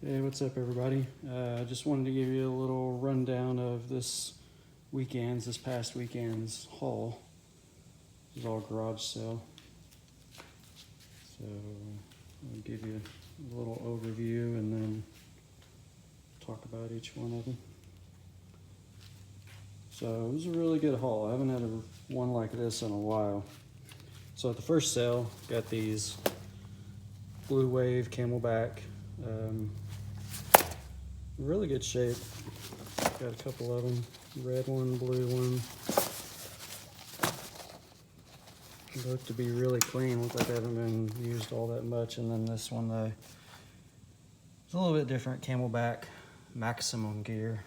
Hey, what's up, everybody? I just wanted to give you a little rundown of this past weekend's haul. This is all garage sale. So I'll give you a little overview and then talk about each one of them. So it was a really good haul. I haven't had one like this in a while. So at the first sale, got these Blue Wave Camelback. Really good shape. Got a couple of them. Red one, blue one. They look to be really clean. Look like they haven't been used all that much. And then this one, it's a little bit different. Camelback Maximum Gear.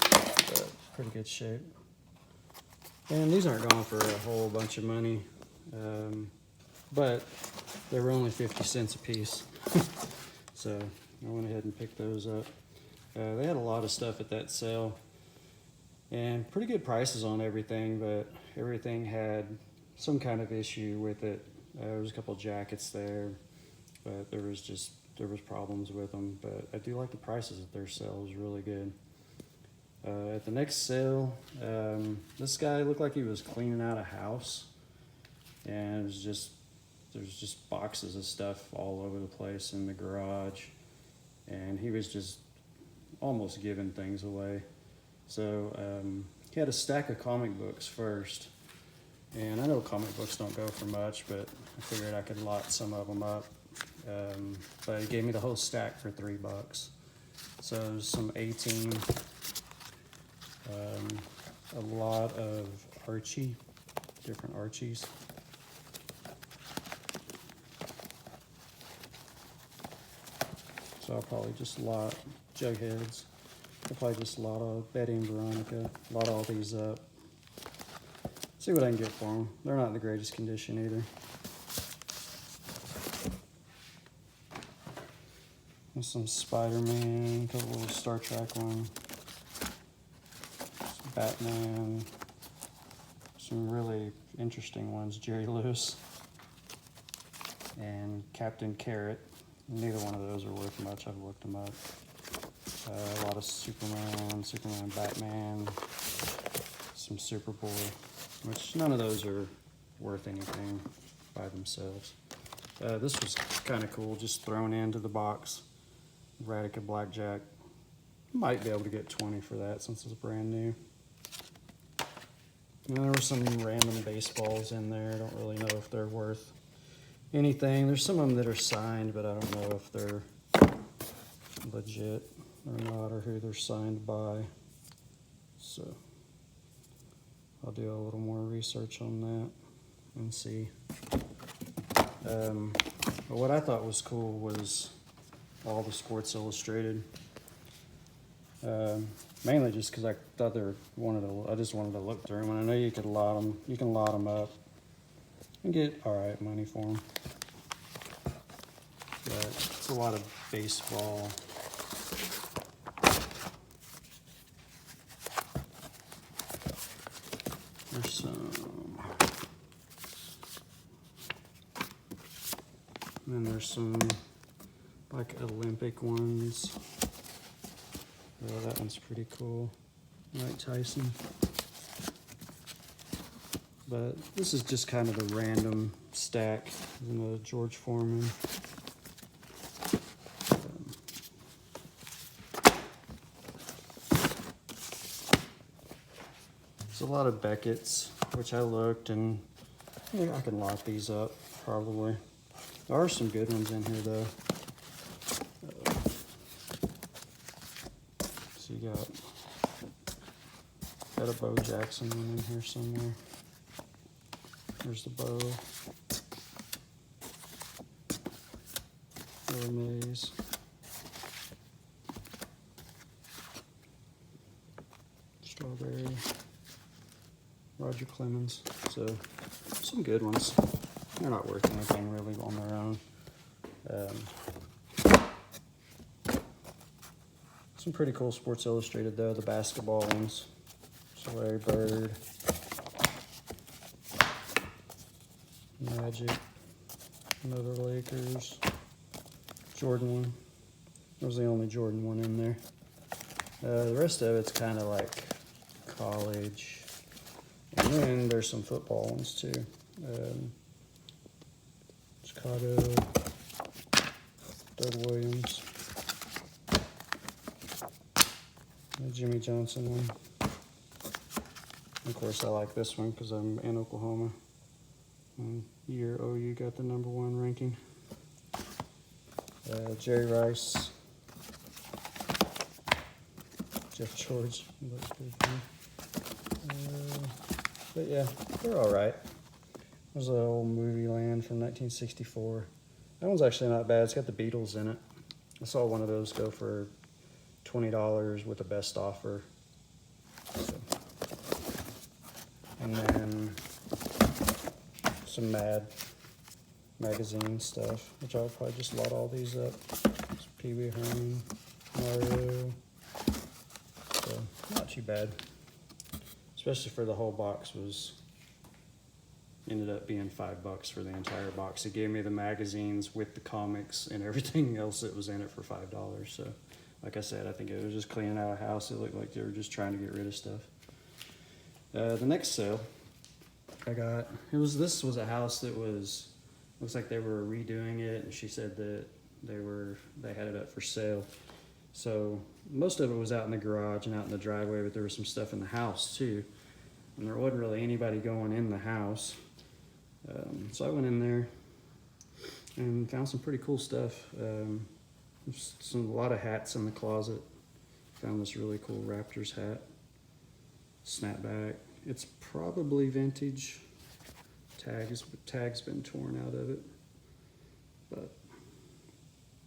But pretty good shape. And these aren't going for a whole bunch of money. But they were only 50 cents a piece. So I went ahead and picked those up. They had a lot of stuff at that sale and pretty good prices on everything, but everything had some kind of issue with it. There was a couple of jackets there, but there was problems with them. But I do like the prices at their sale. It was really good. At the next sale, this guy looked like he was cleaning out a house, and there's just boxes of stuff all over the place in the garage, and he was just almost giving things away. So he had a stack of comic books first, and I know comic books don't go for much, but I figured I could lot some of them up. But he gave me the whole stack for $3. So there's some A-Team, a lot of Archie, different Archies. So I'll probably just lot Jugheads. I'll probably just lot of Betty and Veronica. Lot all these up. See what I can get for them. They're not in the greatest condition either. There's some Spider-Man, a couple little Star Trek ones. Some Batman. Some really interesting ones. Jerry Lewis. And Captain Carrot. Neither one of those are worth much. I've looked them up. A lot of Superman, Batman, some Superboy, which none of those are worth anything by themselves. This was kind of cool, just thrown into the box. Radica Blackjack. Might be able to get 20 for that since it's brand new. And there were some random baseballs in there. I don't really know if they're worth anything. There's some of them that are signed, but I don't know if they're legit or not, or who they're signed by. So I'll do a little more research on that and see. But what I thought was cool was all the Sports Illustrated. Mainly just because I thought I just wanted to look through them, and I know you could lot them. You can lot them up and get all right money for them. But it's a lot of baseball. There's some, and then there's some like Olympic ones. Oh, that one's pretty cool. Mike Tyson. But this is just kind of a random stack. George Foreman. There's a lot of Beckett's, which I looked, and I can lot these up probably. There are some good ones in here though. So you got a Bo Jackson one in here somewhere. There's the Bo. Mays. Strawberry. Roger Clemens. So some good ones. They're not worth anything really on their own. Some pretty cool Sports Illustrated though, the basketball ones. So Larry Bird, Magic, another Lakers, Jordan one. That was the only Jordan one in there. The rest of it's kind of like college. And then there's some football ones too. Chicago, Doug Williams, the Jimmy Johnson one. Of course, I like this one because I'm in Oklahoma. And year OU got the #1 ranking. Jerry Rice, Jeff George. Looks pretty cool. But yeah, they're all right. There's an old movie Land from 1964. That one's actually not bad. It's got the Beatles in it. I saw one of those go for $20 with the best offer. So. And then some Mad magazine stuff, which I'll probably just lot all these up. It's Pee Wee Herman, Mario. So not too bad. Especially for the whole box ended up being $5 for the entire box. It gave me the magazines with the comics and everything else that was in it for $5. So like I said, I think it was just cleaning out a house. It looked like they were just trying to get rid of stuff. The next sale I got, this was a house that looks like they were redoing it, and she said that they had it up for sale. So most of it was out in the garage and out in the driveway, but there was some stuff in the house too. And there wasn't really anybody going in the house. So I went in there and found some pretty cool stuff. A lot of hats in the closet. Found this really cool Raptors hat. Snapback. It's probably vintage. Tag's been torn out of it, but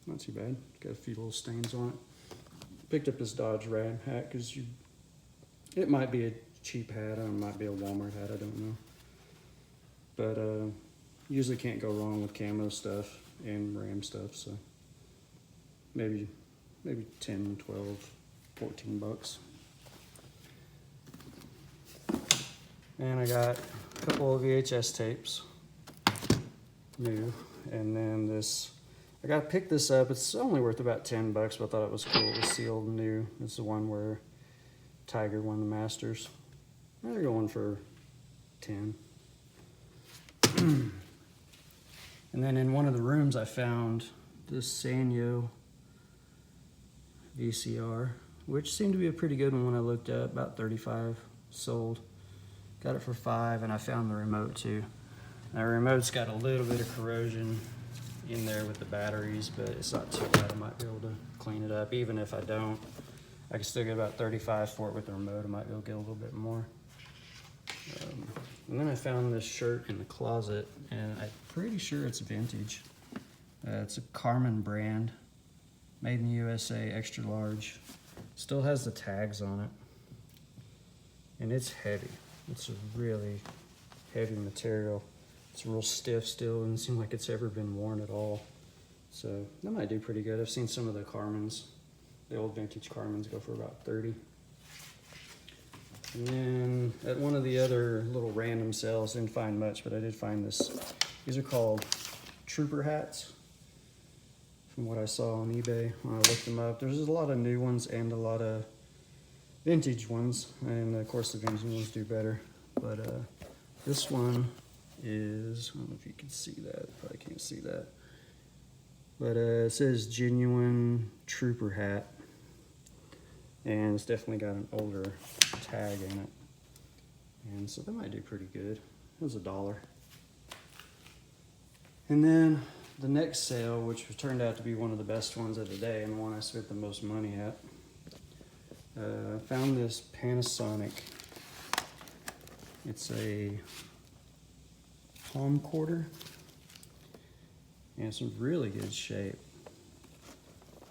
not too bad. Got a few little stains on it. Picked up this Dodge Ram hat because it might be a cheap hat, or it might be a Walmart hat, I don't know. But usually can't go wrong with camo stuff and Ram stuff, so maybe 10, 12, 14 bucks. And I got a couple of VHS tapes, new, and then I got to pick this up. It's only worth about 10 bucks, but I thought it was cool. It was sealed new. It's the one where Tiger won the Masters. They're going for 10. And then in one of the rooms I found this Sanyo VCR, which seemed to be a pretty good one when I looked up, about 35 sold. Got it for $5, and I found the remote too. Now, the remote's got a little bit of corrosion in there with the batteries, but it's not too bad. I might be able to clean it up. Even if I don't, I can still get about 35 for it with the remote. I might be able to get a little bit more. And then I found this shirt in the closet, and I'm pretty sure it's vintage. It's a Carmen brand, made in the USA, extra large. Still has the tags on it, and it's heavy. It's a really heavy material. It's real stiff still, and it doesn't seem like it's ever been worn at all. So that might do pretty good. I've seen some of the Carmens, the old vintage Carmens, go for about 30. And then at one of the other little random sales, didn't find much, but I did find this. These are called Trooper hats, from what I saw on eBay when I looked them up. There's a lot of new ones and a lot of vintage ones, and of course the vintage ones do better. But this one is, I don't know if you can see that, probably can't see that. But it says genuine Trooper hat, and it's definitely got an older tag in it. And so that might do pretty good. It was $1. And then the next sale, which turned out to be one of the best ones of the day and the one I spent the most money at, found this Panasonic. It's a palm quarter, and it's in really good shape.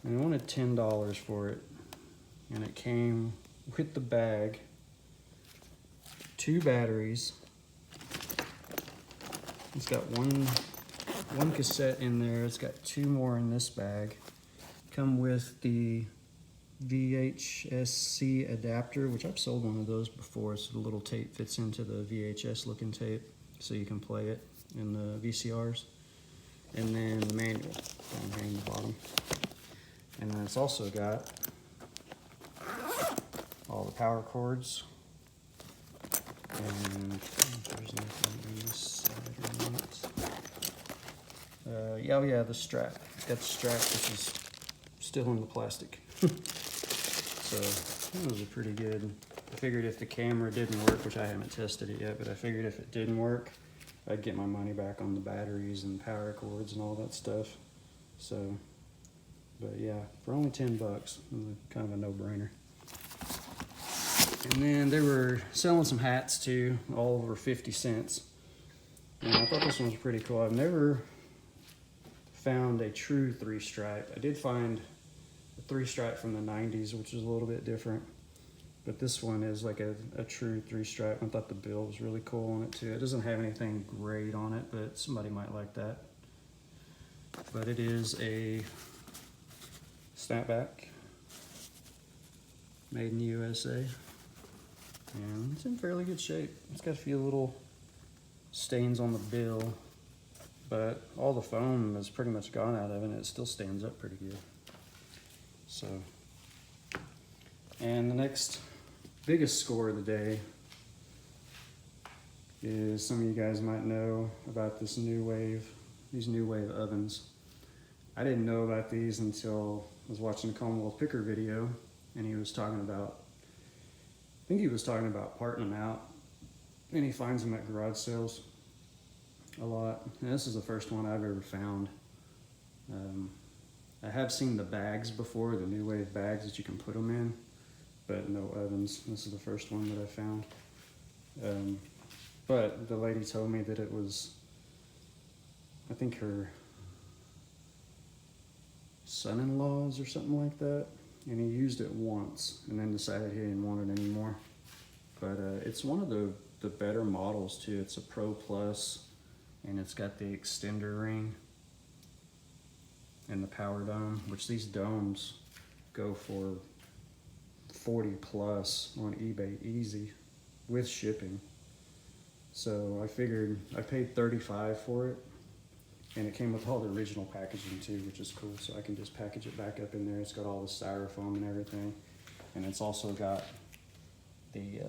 And I wanted $10 for it, and it came with the bag, 2 batteries. It's got one cassette in there. It's got 2 more in this bag. Come with the VHS-C adapter, which I've sold one of those before. So the little tape fits into the VHS looking tape, so you can play it in the VCRs. And then the manual down here in the bottom. And then it's also got all the power cords. And there's nothing on this side or not. Yeah, oh yeah, the strap. It's got the strap, which is still in the plastic. So those are pretty good. I figured if the camera didn't work, which I haven't tested it yet, but I figured if it didn't work, I'd get my money back on the batteries and power cords and all that stuff. So, but yeah, for only 10 bucks, it was kind of a no-brainer. And then they were selling some hats too, all over 50 cents. And I thought this one was pretty cool. I've never found a true 3-stripe. I did find a 3-stripe from the 90s, which is a little bit different. But this one is like a true 3-stripe. I thought the bill was really cool on it too. It doesn't have anything great on it, but somebody might like that. But it is a snapback, made in the USA. And it's in fairly good shape. It's got a few little stains on the bill, but all the foam is pretty much gone out of it, and it still stands up pretty good. So, and the next biggest score of the day is, some of you guys might know about this new wave, these new wave ovens. I didn't know about these until I was watching a Commonwealth Picker video, and he was talking about, I think he was talking about parting them out, and he finds them at garage sales a lot. And this is the first one I've ever found. I have seen the bags before, the new wave bags that you can put them in, but no ovens. This is the first one that I found. But the lady told me that it was, I think her son-in-law's or something like that, and he used it once and then decided he didn't want it anymore. But it's one of the better models too. It's a Pro Plus, and it's got the extender ring and the power dome, which these domes go for 40 plus on eBay easy with shipping. So I figured, I paid $35 for it, and it came with all the original packaging too, which is cool. So I can just package it back up in there. It's got all the styrofoam and everything, and it's also got the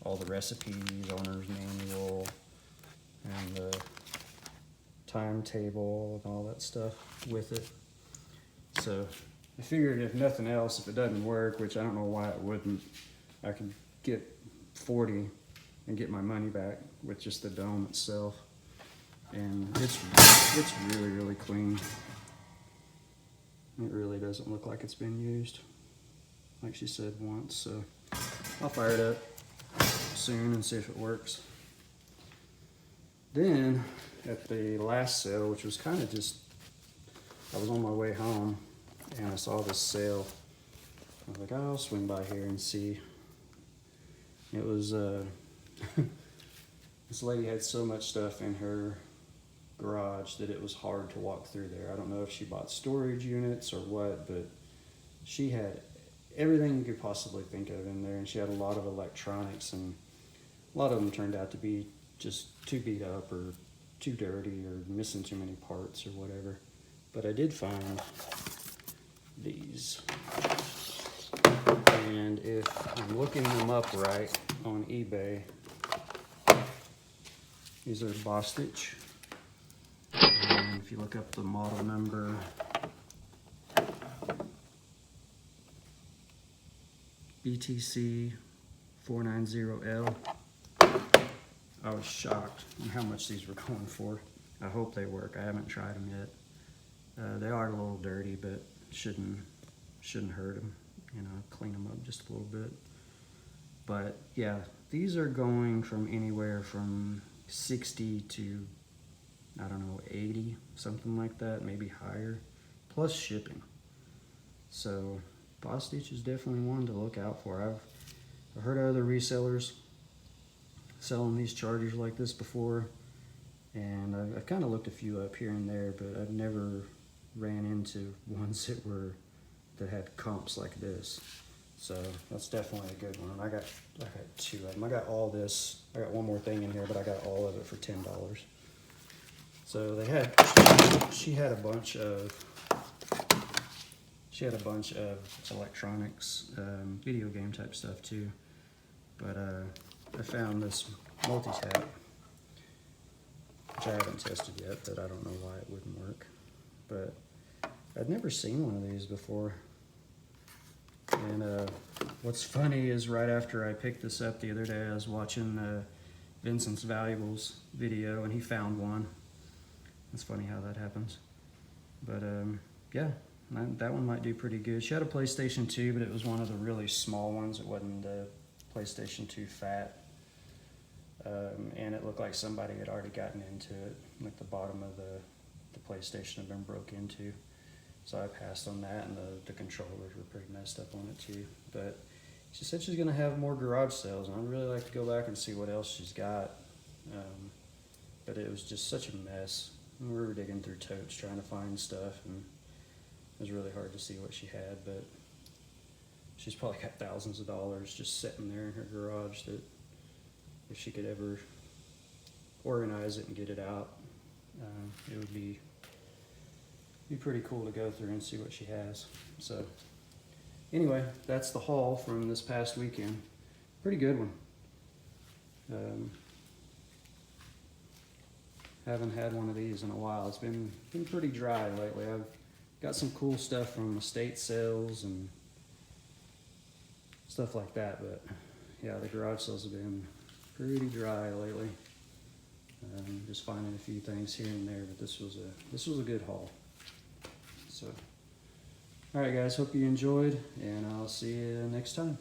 all the recipes, owner's manual, and the timetable and all that stuff with it. So I figured, if nothing else, if it doesn't work, which I don't know why it wouldn't, I could get 40 and get my money back with just the dome itself. And it's really, really clean. It really doesn't look like it's been used, like she said once. So I'll fire it up soon and see if it works. Then at the last sale, which was kind of just, I was on my way home and I saw this sale. I was like, oh, I'll swing by here and see. It was, this lady had so much stuff in her garage that it was hard to walk through there. I don't know if she bought storage units or what, but she had everything you could possibly think of in there, and she had a lot of electronics, and a lot of them turned out to be just too beat up or too dirty or missing too many parts or whatever. But I did find these, and if I'm looking them up right on eBay, these are Bostitch, and if you look up the model number, BTC 490L. I was shocked on how much these were going for. I hope they work. I haven't tried them yet. They are a little dirty, but shouldn't hurt them. You know, clean them up just a little bit. But yeah, these are going from anywhere from 60 to, I don't know, 80, something like that, maybe higher, plus shipping. So Bostitch is definitely one to look out for. I've heard of other resellers selling these chargers like this before, and I've kind of looked a few up here and there, but I've never ran into ones that had comps like this. So that's definitely a good one. I got two of them. I got all this. I got one more thing in here, but I got all of it for $10. So she had a bunch of She had a bunch of electronics, video game type stuff too. But I found this multi-tap, which I haven't tested yet, but I don't know why it wouldn't work. But I'd never seen one of these before. And what's funny is right after I picked this up the other day, I was watching Vincent's Valuables video and he found one. It's funny how that happens. But yeah, that one might do pretty good. She had a PlayStation 2, but it was one of the really small ones. It wasn't the PlayStation 2 Fat. And it looked like somebody had already gotten into it. Like the bottom of the PlayStation had been broke into. So I passed on that, and the controllers were pretty messed up on it too. But she said she's gonna have more garage sales, and I'd really like to go back and see what else she's got. But it was just such a mess. We were digging through totes trying to find stuff, and it was really hard to see what she had. But she's probably got thousands of dollars just sitting there in her garage that if she could ever organize it and get it out, it would be pretty cool to go through and see what she has. So anyway, that's the haul from this past weekend. Pretty good one. Haven't had one of these in a while. It's been pretty dry lately. I've got some cool stuff from estate sales and stuff like that, but yeah, the garage sales have been pretty dry lately. Just finding a few things here and there, but this was a good haul. So, all right, guys, hope you enjoyed, and I'll see you next time.